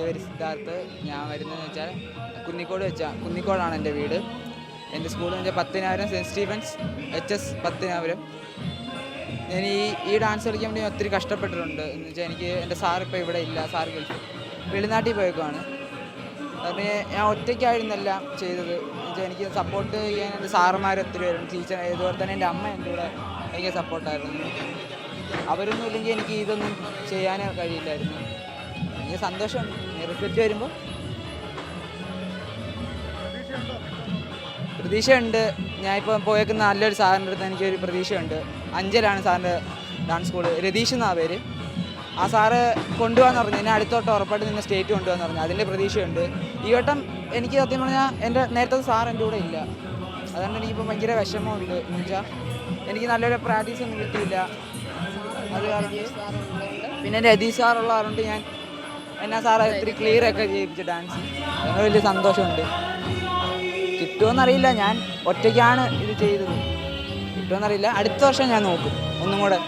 എൻ്റെ പേര് സിദ്ധാർത്ഥ്. ഞാൻ വരുന്നതെന്ന് വെച്ചാൽ കുന്നിക്കോടാണ് എൻ്റെ വീട്. എൻ്റെ സ്കൂൾ എന്ന് വെച്ചാൽ 10,000 സെൻറ്റ് സ്റ്റീഫൻസ് HS 10,000. ഞാൻ ഈ ഡാൻസ് കളിക്കാൻ വേണ്ടി ഒത്തിരി കഷ്ടപ്പെട്ടിട്ടുണ്ട്. എന്ന് വെച്ചാൽ എനിക്ക് എൻ്റെ സാർ ഇപ്പോൾ ഇവിടെ ഇല്ല, സാർ വെളിനാട്ടിൽ പോയേക്കുവാണ്. കാരണം ഞാൻ ഒറ്റയ്ക്കായിരുന്നെല്ലാം ചെയ്തത്. എന്ന് വെച്ചാൽ എനിക്ക് സപ്പോർട്ട് ചെയ്യാൻ എൻ്റെ സാറുമാർ ഒത്തിരി വരും, ടീച്ചർ. ഇതുപോലെ തന്നെ എൻ്റെ അമ്മ എൻ്റെ കൂടെ ഭയങ്കര സപ്പോർട്ടായിരുന്നു. അവരൊന്നും ഇല്ലെങ്കിൽ എനിക്ക് ഇതൊന്നും ചെയ്യാനേ കഴിയില്ലായിരുന്നു. എനിക്ക് സന്തോഷമുണ്ട് റിസൾട്ട് വരുമ്പോൾ. പ്രതീക്ഷയുണ്ട്. ഞാനിപ്പോൾ പോയേക്കുന്ന നല്ലൊരു സാറിൻ്റെ അടുത്ത് എനിക്കൊരു പ്രതീക്ഷയുണ്ട്. അഞ്ചലാണ് സാറിൻ്റെ ഡാൻസ് സ്കൂൾ, രതീഷ് എന്നാണ് പേര്. ആ സാറ് കൊണ്ടുപോകാന്ന് പറഞ്ഞു, എന്നെ അടുത്തോട്ട് ഉറപ്പായിട്ട് നിന്നെ സ്റ്റേറ്റ് കൊണ്ടുപോകാന്ന് പറഞ്ഞു. അതിൻ്റെ പ്രതീക്ഷയുണ്ട്. ഈ വട്ടം എനിക്ക് സത്യം പറഞ്ഞാൽ എൻ്റെ നേരത്തെ സാർ എൻ്റെ കൂടെ ഇല്ല. അതുകൊണ്ട് എനിക്കിപ്പോൾ ഭയങ്കര വിഷമമുണ്ട്. എന്ന് വെച്ചാൽ എനിക്ക് നല്ലൊരു പ്രാക്ടീസ് ഒന്നും കിട്ടിയില്ല. അത് കാരണം പിന്നെ രതീഷ് സാറുള്ള കാരണം ഞാൻ എന്നാ സാറ് ഒത്തിരി ക്ലിയർ ഒക്കെ ചെയ്യിപ്പിച്ച ഡാൻസ്. അങ്ങനെ വലിയ സന്തോഷമുണ്ട്. കിട്ടുമെന്നറിയില്ല, ഞാൻ ഒറ്റയ്ക്കാണ് ഇത് ചെയ്തത്. കിട്ടുമെന്നറിയില്ല. അടുത്ത വർഷം ഞാൻ നോക്കും ഒന്നും കൂടെ.